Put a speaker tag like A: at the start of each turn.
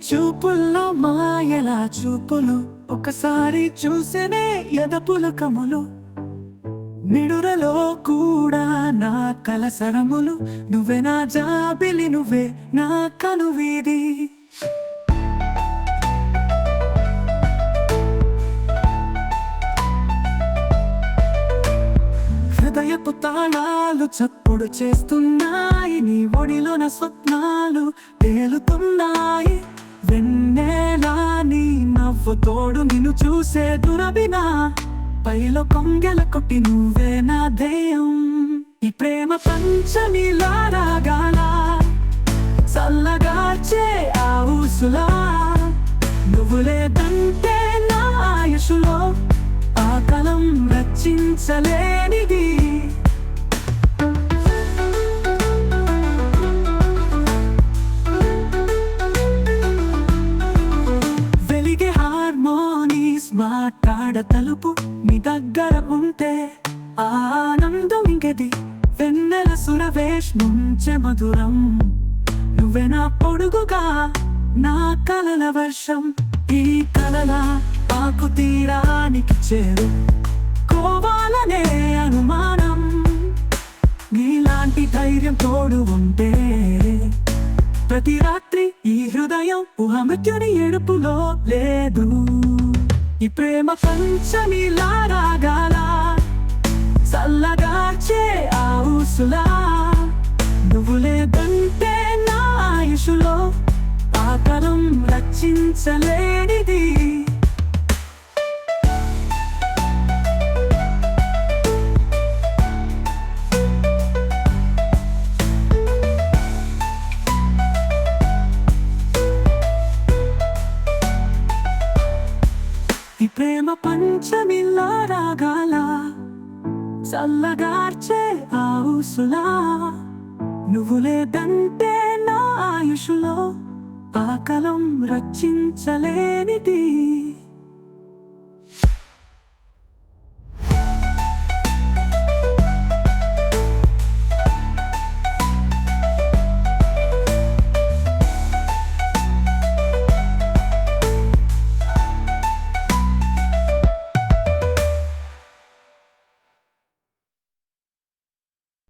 A: చూపుల్లో మాయల చూపులు ఒకసారి చూసేనే ఎదపులకములు నిడురలో కూడా నా కలసరములు నువ్వే నా జాబిలి నువ్వే నా కనువీధి హృదయపు తాళాలు చప్పుడు చేస్తున్నాయి నీ ఒడిలో నా స్వప్నాలు తేలుతున్నాయి వెన్నెలా నీ నవ్వు తోడు నిన్ను చూసే దురబినా పైలో కొంగెల కొట్టి నువ్వే నా ధ్యేయం ఈ ప్రేమ పంచమిలా రాగాల చల్లగార్చే ఆ ఊసులా నువ్వు లేదంటే నా ఆయుషులో ఆ కలం రచించలేనిది వెలిగే హార్మోనీస్ మాట్లాడ తలుపు నీ దగ్గర ఉంటే ఆనందం ఇంకెది వెన్నెల సురవేష్ నుంచే మధురం నువ్వే నా పొడుగుగా నా కలల వర్షం ఈ కలల పాకు తీరానికి చేరు కోవాలనే అనుమానం నీలాంటి ధైర్యం తోడు ఉంటే ప్రతి రాత్రి ఈ హృదయం ఊహమృత్యుని ఎడుపులో లేదు ఈ ప్రేమ పంచమిలా రాగాల చల్లగార్చే ఆ ఊసులా నువ్వు లేదంటే నా ఆయుషులో ఆ కలం రచించలేనిది ఈ ప్రేమ పంచమిలా రాగాల చల్లగార్చే ఆ ఊసులా నువ్వు లేదంటే నా ఆయుషులో ఆ కలం రచించలేనిది